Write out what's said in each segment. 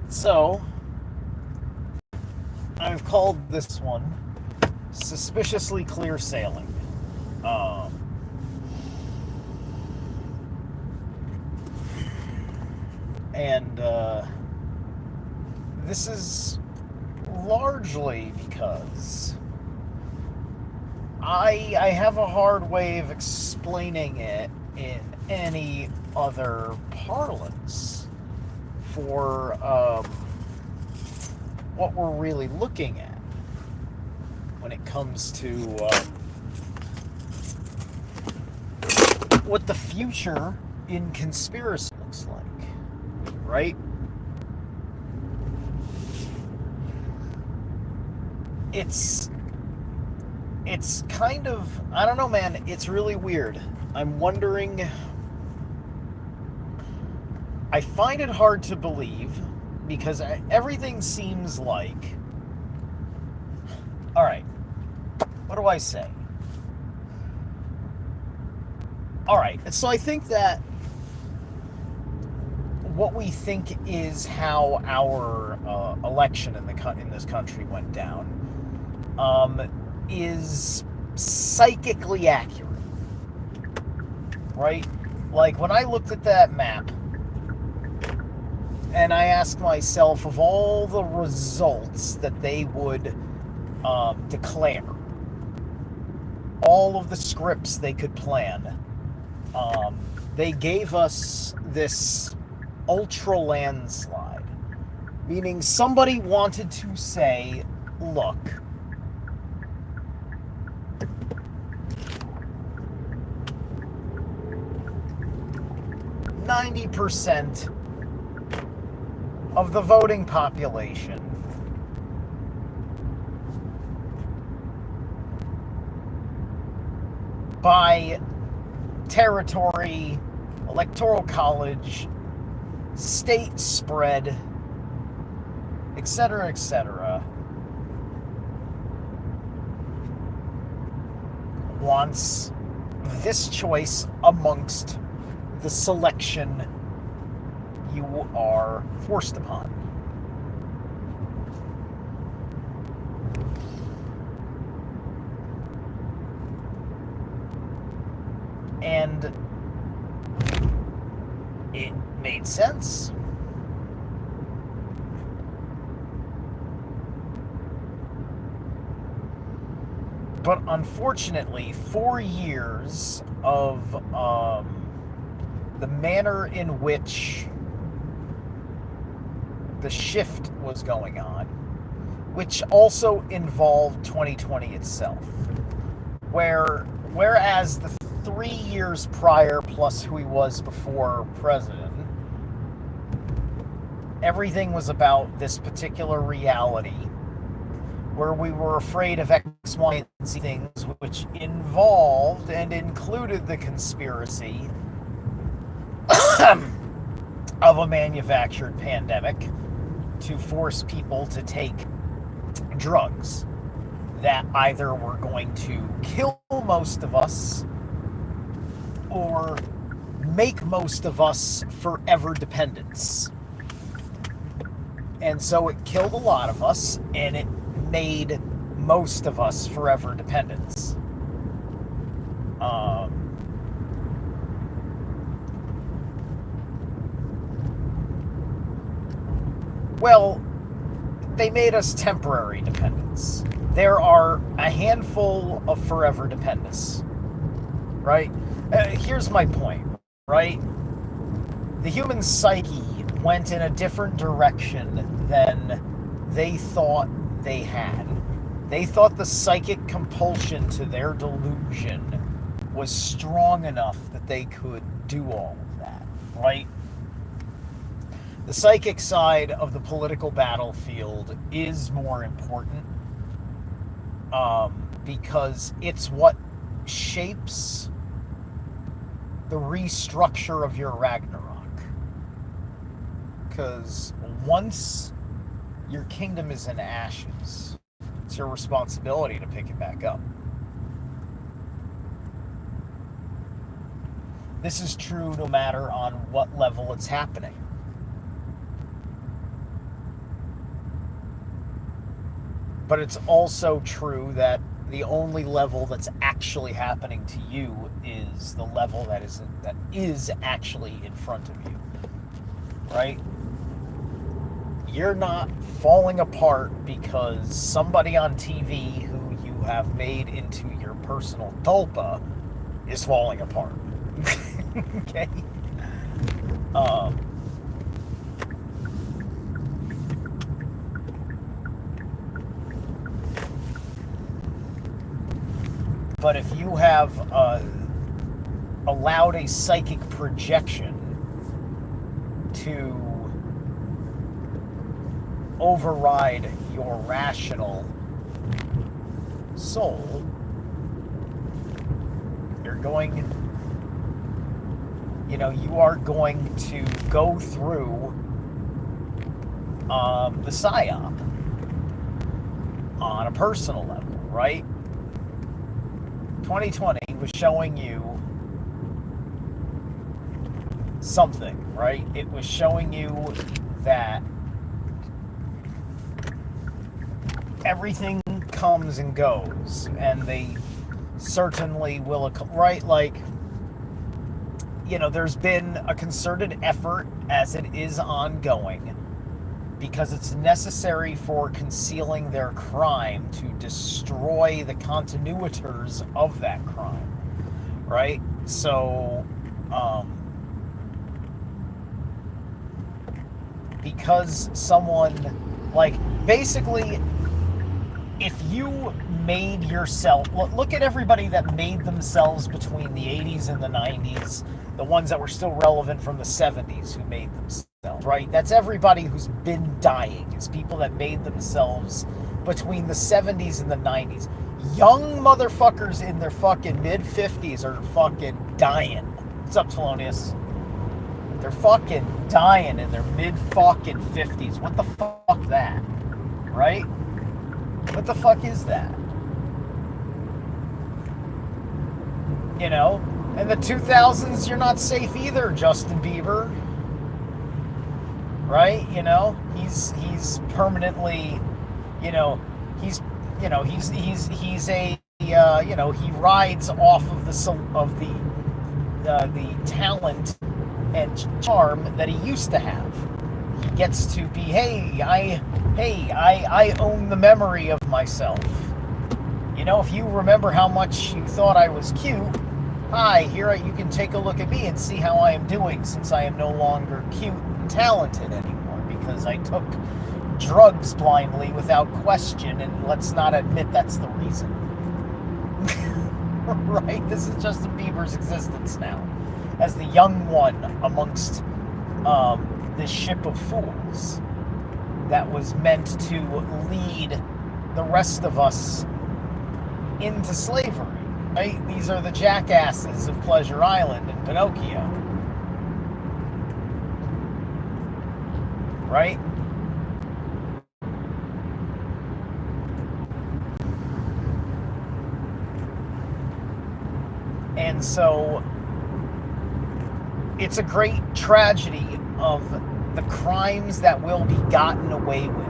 So, I've called this one Suspiciously Clear Sailing. Um, and this is largely because I have a hard way of explaining it in any other parlance for what we're really looking at when it comes to what the future in conspiracy looks like, right? It's it's kind of, I don't know, man, it's really weird. I'm wondering, I find it hard to believe because everything seems like, all right, what do I say? All right, so I think that what we think is how our election in this country went down is psychically accurate, right? Like when I looked at that map and I asked myself of all the results that they would declare, all of the scripts they could plan, they gave us this ultra landslide, meaning somebody wanted to say, look, 90% of the voting population by territory, electoral college, state spread, etc., wants this choice amongst the selection you are forced upon. And it made sense. But unfortunately, 4 years of the manner in which the shift was going on, which also involved 2020 itself, whereas the 3 years prior plus who he was before president, everything was about this particular reality where we were afraid of X, Y, and Z things, which involved and included the conspiracy of a manufactured pandemic to force people to take drugs that either were going to kill most of us or make most of us forever dependents. And so it killed a lot of us, and it made most of us forever dependents. Well, they made us temporary dependents. There are a handful of forever dependents, right? Here's my point, right? The human psyche went in a different direction than they thought they had. They thought the psychic compulsion to their delusion was strong enough that they could do all of that, right? The psychic side of the political battlefield is more important because it's what shapes the restructure of your Ragnarok. Because once your kingdom is in ashes, it's your responsibility to pick it back up. This is true no matter on what level it's happening. But it's also true that the only level that's actually happening to you is the level that is actually in front of you, right? You're not falling apart because somebody on TV who you have made into your personal tulpa is falling apart. Okay? Um, but if you have allowed a psychic projection to override your rational soul, you're going, you are going to go through the psyop on a personal level, right? 2020 was showing you something, right? It was showing you that everything comes and goes, and they certainly will, right? Like, there's been a concerted effort, as it is ongoing, because it's necessary for concealing their crime to destroy the continuators of that crime, right? So, because someone, like, basically, if you made yourself, look at everybody that made themselves between the 80s and the 90s, the ones that were still relevant from the 70s who made themselves, right? That's everybody who's been dying, is people that made themselves between the 70s and the 90s. Young motherfuckers in their fucking mid-50s are fucking dying. What's up, Thelonious? They're fucking dying in their mid-fucking 50s. What the fuck that? Right? What the fuck is that? In the 2000s, you're not safe either, Justin Bieber. Right? He's permanently, he's a, he rides off of the talent and charm that he used to have. He gets to be, I own the memory of myself. If you remember how much you thought I was cute, you can take a look at me and see how I am doing, since I am no longer cute and talented anymore, because I took drugs blindly without question, and let's not admit that's the reason. Right? This is Justin Bieber's existence now, as the young one amongst this ship of fools that was meant to lead the rest of us into slavery, right? These are the jackasses of Pleasure Island and Pinocchio, right? And so it's a great tragedy of the crimes that will be gotten away with.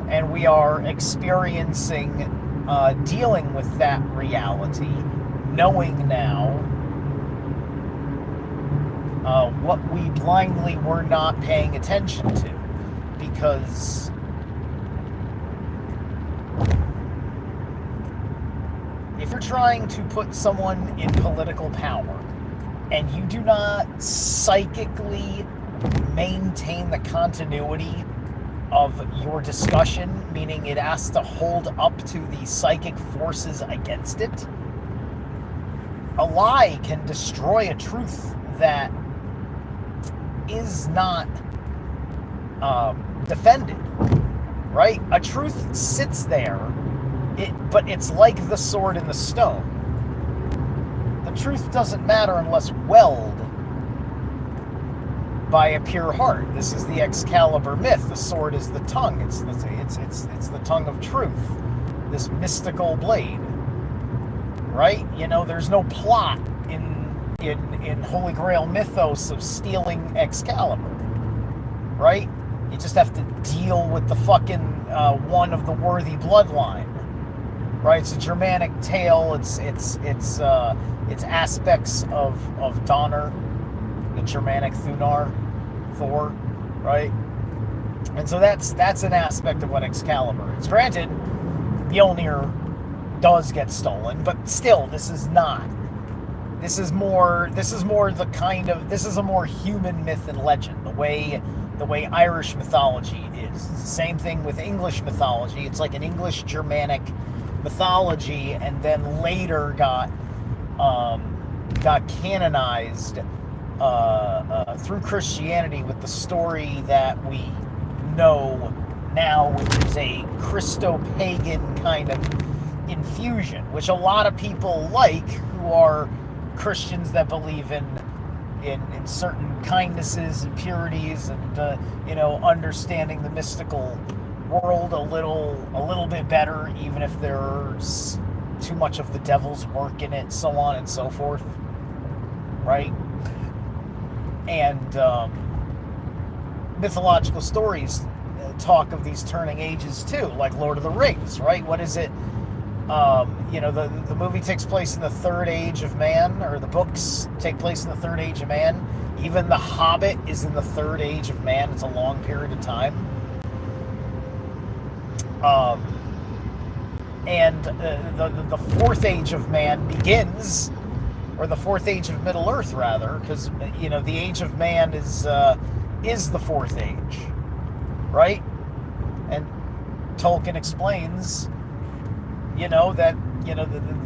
And we are experiencing, dealing with that reality, knowing now what we blindly were not paying attention to, because if you're trying to put someone in political power and you do not psychically maintain the continuity of your discussion, meaning it has to hold up to the psychic forces against it, a lie can destroy a truth that is not defended, right? A truth sits there, but it's like the sword in the stone. The truth doesn't matter unless welled by a pure heart. This is the Excalibur myth. The sword is the tongue. It's the tongue of truth. This mystical blade, right? There's no plot in in Holy Grail mythos of stealing Excalibur, right? You just have to deal with the fucking one of the worthy bloodline, right? It's a Germanic tale. It's aspects of Donner, the Germanic Thor, right? And so that's an aspect of what Excalibur is. Granted, Mjolnir does get stolen, but still, this is not. This is more the kind of, this is a more human myth and legend, the way Irish mythology is. It's the same thing with English mythology. It's like an English Germanic mythology, and then later got canonized through Christianity with the story that we know now, which is a Christo-pagan kind of infusion, which a lot of people like who are Christians that believe in certain kindnesses and purities and understanding the mystical world a little bit better, even if there's too much of the devil's work in it, so on and so forth, right? And mythological stories talk of these turning ages too, like Lord of the Rings, right? What is it? The movie takes place in the third age of man, or the books take place in the third age of man. Even The Hobbit is in the third age of man. It's a long period of time. And the fourth age of man begins, or the fourth age of Middle Earth, rather, because the age of man is the fourth age, right? And Tolkien explains, that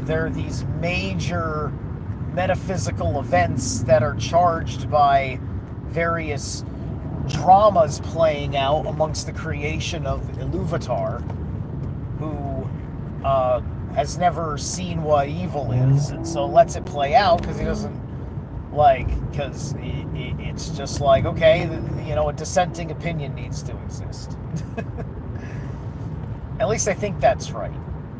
there are these major metaphysical events that are charged by various dramas playing out amongst the creation of Iluvatar, who has never seen what evil is, and so lets it play out because he doesn't because it's just like, okay, a dissenting opinion needs to exist. At least I think that's right.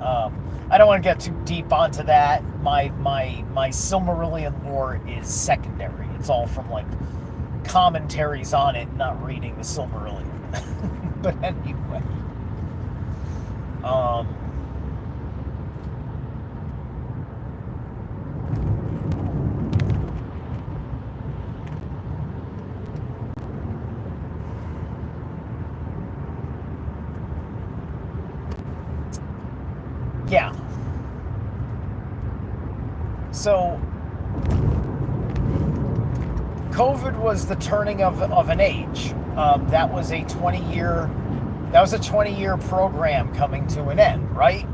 I don't want to get too deep onto that. My Silmarillion lore is secondary. It's all from commentaries on it, not reading the Silmarillion. But anyway, yeah. So, COVID was the turning of an age. That was a 20-year program coming to an end, right?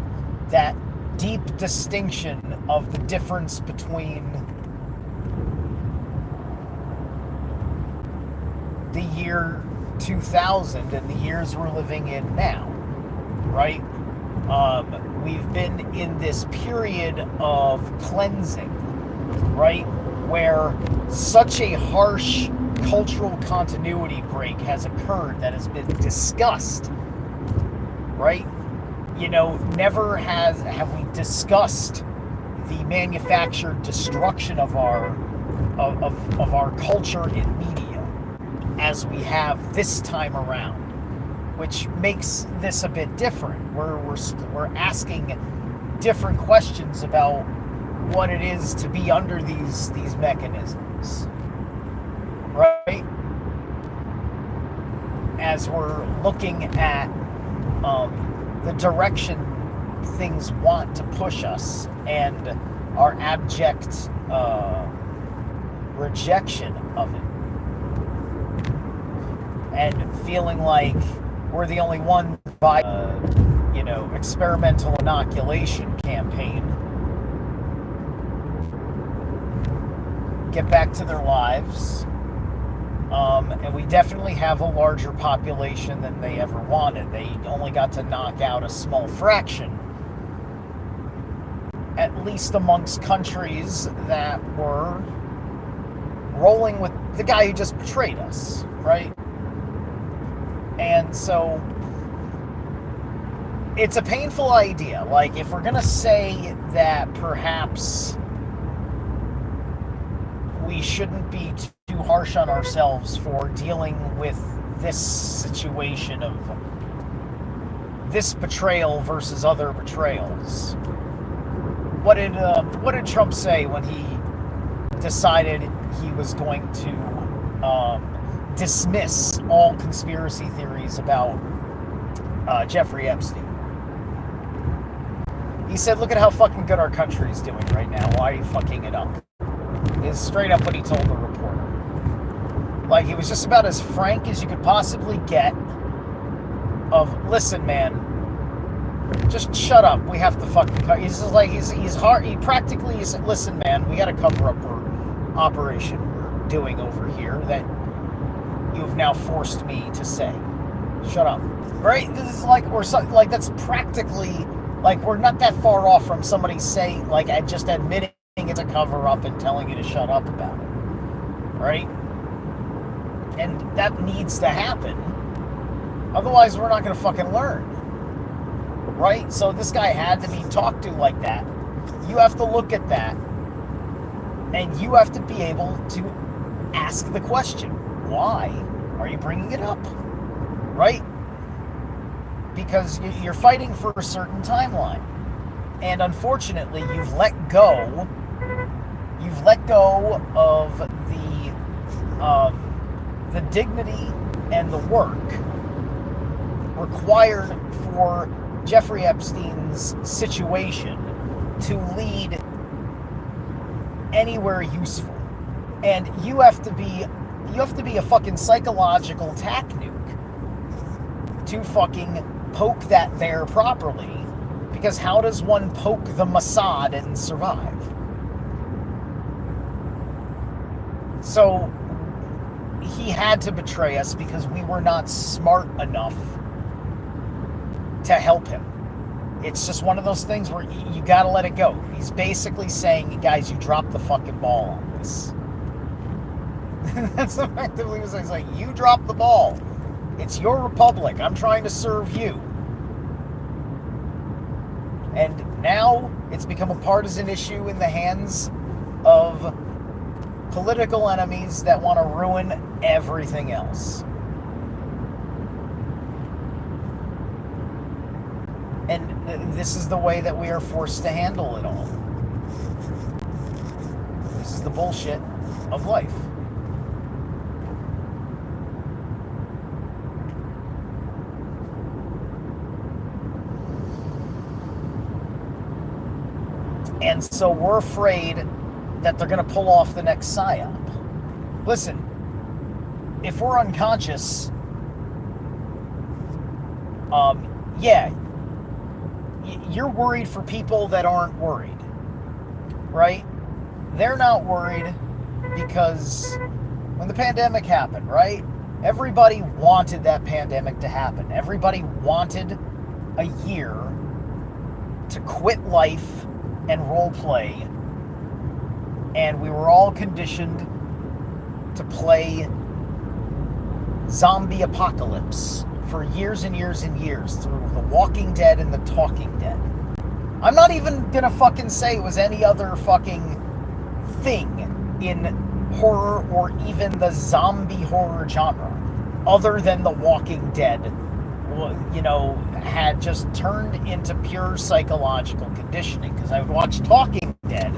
That deep distinction of the difference between the year 2000 and the years we're living in now, right? We've been in this period of cleansing, right? Where such a harsh cultural continuity break has occurred that has been discussed, right? Never have we discussed the manufactured destruction of our culture in media as we have this time around, which makes this a bit different. We're asking different questions about what it is to be under these mechanisms, right? As we're looking at the direction things want to push us and our abject rejection of it, and feeling like we're the only one by experimental inoculation campaign get back to their lives, and we definitely have a larger population than they ever wanted. They only got to knock out a small fraction, at least amongst countries that were rolling with the guy who just betrayed us, right? And so it's a painful idea. If we're gonna say that perhaps we shouldn't be too harsh on ourselves for dealing with this situation of this betrayal versus other betrayals. What did Trump say when he decided he was going to dismiss all conspiracy theories about Jeffrey Epstein? He said, "Look at how fucking good our country is doing right now. Why are you fucking it up?" Is straight up what he told the reporter. Like, he was just about as frank as you could possibly get of, "Listen, man, just shut up. We have to fucking cut." He's just like, he's hard. He practically said, "Listen, man, we got to cover up our operation we're doing over here that you have now forced me to say. Shut up." Right? This is like, or something like, that's practically like, we're not that far off from somebody saying, like, just admitting it's a cover up and telling you to shut up about it. Right? And that needs to happen. Otherwise, we're not going to fucking learn. Right? So this guy had to be talked to like that. You have to look at that, and you have to be able to ask the question, why are you bringing it up? Right? Because you're fighting for a certain timeline. And unfortunately, you've let go of the dignity and the work required for Jeffrey Epstein's situation to lead anywhere useful. And you have to be a fucking psychological tack nuke to fucking poke that bear properly, because how does one poke the Mossad and survive? So he had to betray us because we were not smart enough to help him. It's just one of those things where you gotta let it go. He's basically saying, guys, you dropped the fucking ball on this. That's effectively what he's like, you dropped the ball. It's your republic. I'm trying to serve you. And now it's become a partisan issue in the hands of political enemies that want to ruin everything else. And this is the way that we are forced to handle it all. This is the bullshit of life. And so we're afraid that they're going to pull off the next psyop. Listen, if we're unconscious, yeah, you're worried for people that aren't worried, right? They're not worried because when the pandemic happened, right? Everybody wanted that pandemic to happen. Everybody wanted a year to quit life and role play, and we were all conditioned to play zombie apocalypse for years and years and years through The Walking Dead and The Talking Dead. I'm not even gonna fucking say it was any other fucking thing in horror or even the zombie horror genre other than The Walking Dead, you know, had just turned into pure psychological conditioning. Because I would watch Talking Dead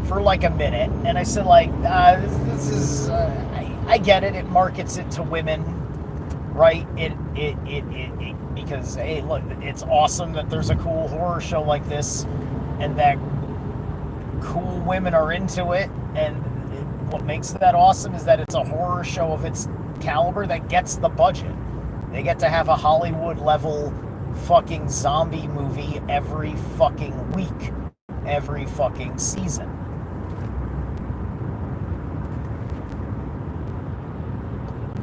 for like a minute, and I said, like, this is, I get it. It markets it to women, right? It because, hey, look, it's awesome that there's a cool horror show like this, and that cool women are into it. And what makes that awesome is that it's a horror show of its caliber that gets the budget. They get to have a Hollywood level fucking zombie movie every fucking week, every fucking season.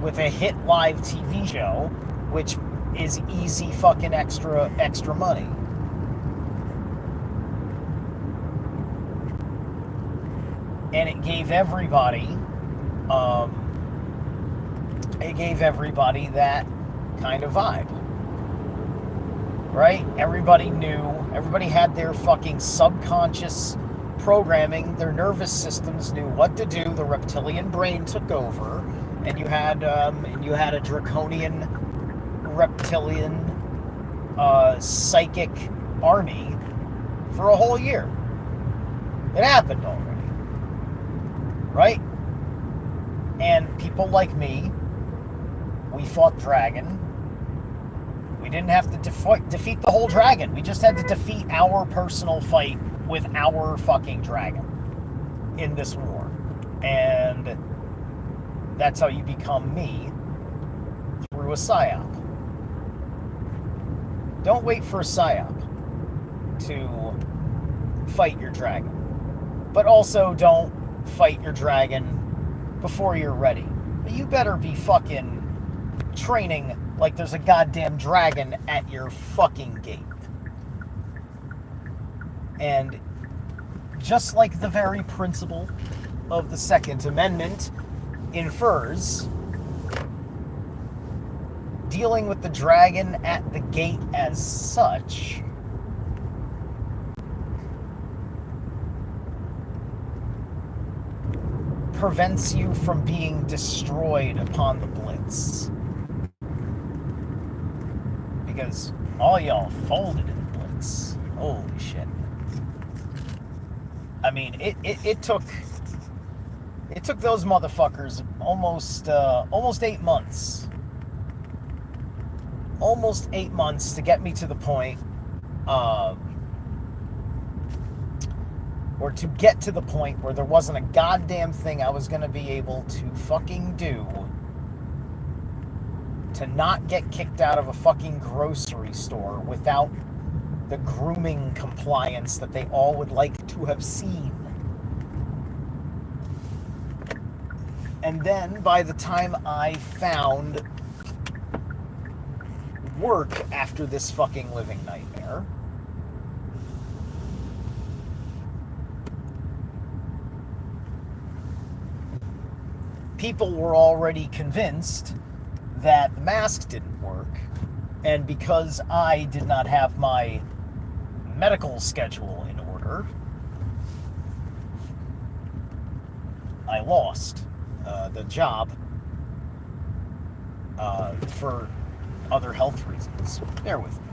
With a hit live TV show, which is easy fucking extra money. And it gave everybody that kind of vibe, right? Everybody knew, everybody had their fucking subconscious programming, their nervous systems knew what to do. The reptilian brain took over, and you had a draconian reptilian psychic army for a whole year. It happened already, right? And people like me, we fought dragon. We didn't have to defeat the whole dragon. We just had to defeat our personal fight with our fucking dragon in this war. And that's how you become me, through a psyop. Don't wait for a psyop to fight your dragon. But also don't fight your dragon before you're ready. You better be fucking training like there's a goddamn dragon at your fucking gate. And just like the very principle of the Second Amendment infers, dealing with the dragon at the gate as such prevents you from being destroyed upon the blitz. Because all y'all folded in the blitz. Holy shit. I mean, it took those motherfuckers almost 8 months. Almost 8 months to get me to the point, or to get to the point where there wasn't a goddamn thing I was going to be able to fucking do to not get kicked out of a fucking grocery store without the grooming compliance that they all would like to have seen. And then by the time I found work after this fucking living nightmare, people were already convinced that the mask didn't work, and because I did not have my medical schedule in order, I lost the job for other health reasons. Bear with me.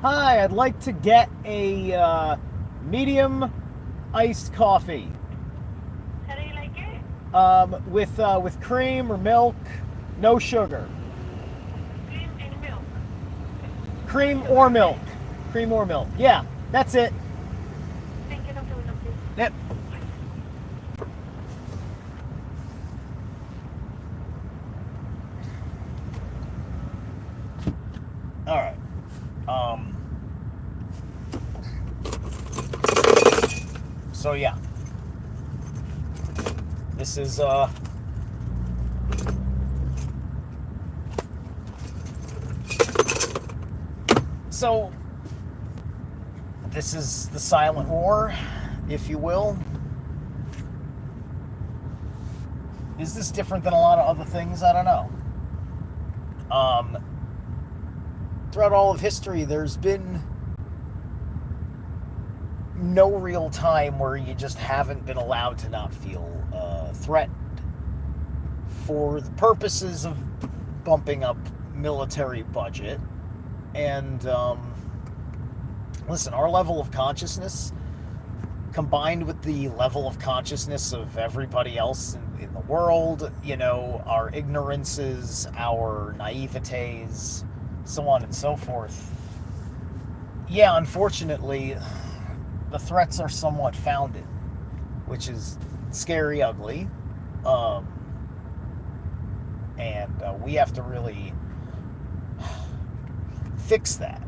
Hi, I'd like to get a medium iced coffee. How do you like it? With cream or milk, no sugar. Cream and milk. Cream or milk. Cream or milk. Yeah, that's it. Thank you, Dr. William, please. Yep. All right. So yeah. This is so this is the silent war, if you will. Is this different than a lot of other things? I don't know. Throughout all of history, there's been no real time where you just haven't been allowed to not feel threatened for the purposes of bumping up military budget. And listen, our level of consciousness combined with the level of consciousness of everybody else in the world, you know, our ignorances, our naivetes, so on and so forth. Yeah, unfortunately, the threats are somewhat founded, which is scary, ugly, and we have to really fix that.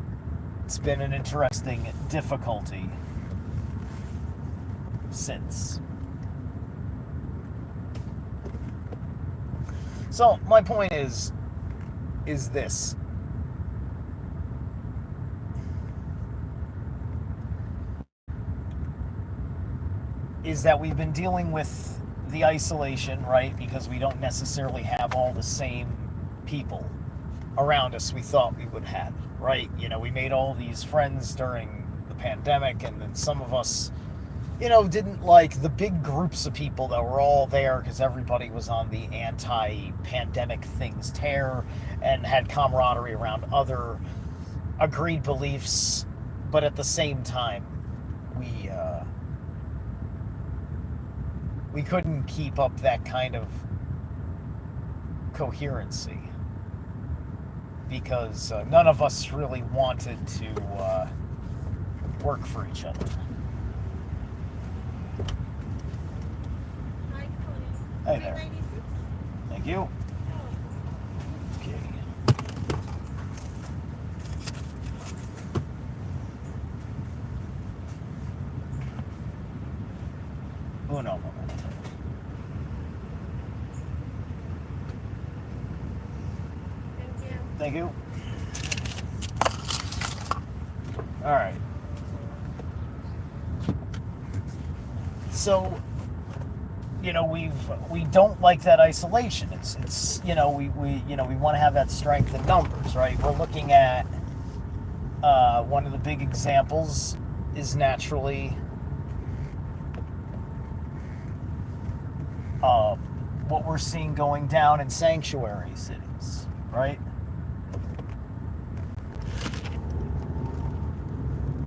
It's been an interesting difficulty since. So my point is this. Is that we've been dealing with the isolation, right? Because we don't necessarily have all the same people around us we thought we would have, right? You know, we made all these friends during the pandemic, and then some of us, you know, didn't like the big groups of people that were all there because everybody was on the anti-pandemic things tear and had camaraderie around other agreed beliefs, but at the same time, we couldn't keep up that kind of coherency because none of us really wanted to work for each other. Hi, Tony. Hey there. 96? Thank you. Okay. Uno momento. Thank you. Thank you. All right. So, you know, we don't like that isolation. It's you know, we want to have that strength in numbers, right? We're looking at one of the big examples is naturally what we're seeing going down in sanctuary cities, right?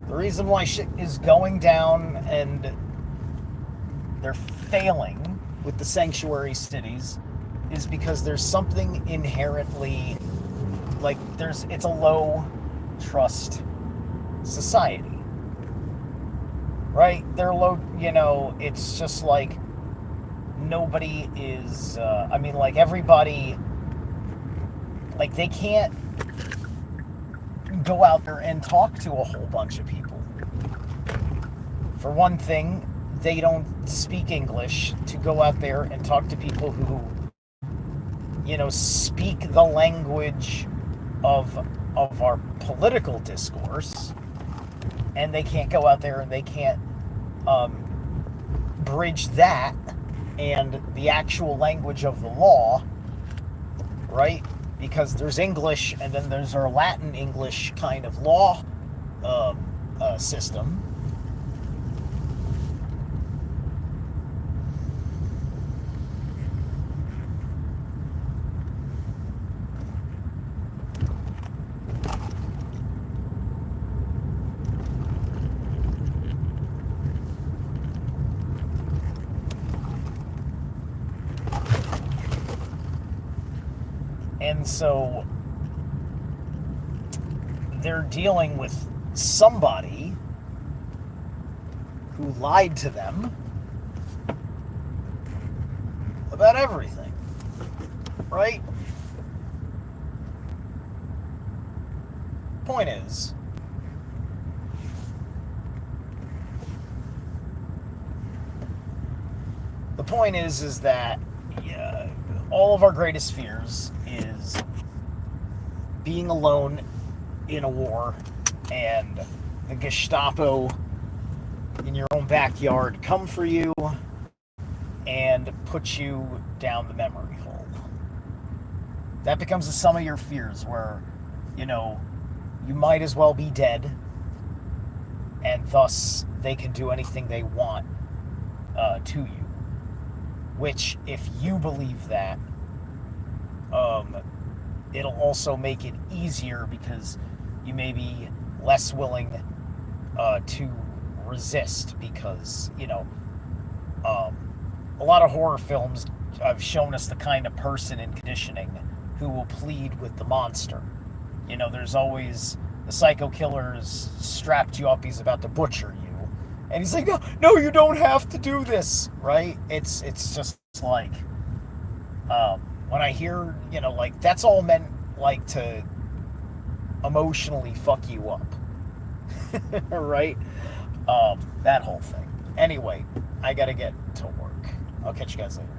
The reason why shit is going down and they're failing with the sanctuary cities is because there's something inherently like it's a low trust society, right? They're low, you know, it's just like nobody is like everybody, like they can't go out there and talk to a whole bunch of people. For one thing, they don't speak English to go out there and talk to people who, you know, speak the language of our political discourse, and they can't go out there and they can't bridge that and the actual language of the law, right? Because there's English and then there's our Latin English kind of law system. And so they're dealing with somebody who lied to them about everything, right? Point is, that all of our greatest fears is being alone in a war and the Gestapo in your own backyard come for you and put you down the memory hole. That becomes the sum of your fears where, you know, you might as well be dead, and thus they can do anything they want to you. Which, if you believe that, it'll also make it easier because you may be less willing to resist because, you know, a lot of horror films have shown us the kind of person in conditioning who will plead with the monster. You know, there's always the psycho killer's strapped you up, he's about to butcher you. And he's like, no, you don't have to do this, right? It's just like, when I hear, you know, like, that's all meant, like, to emotionally fuck you up, right? That whole thing. Anyway, I gotta get to work. I'll catch you guys later.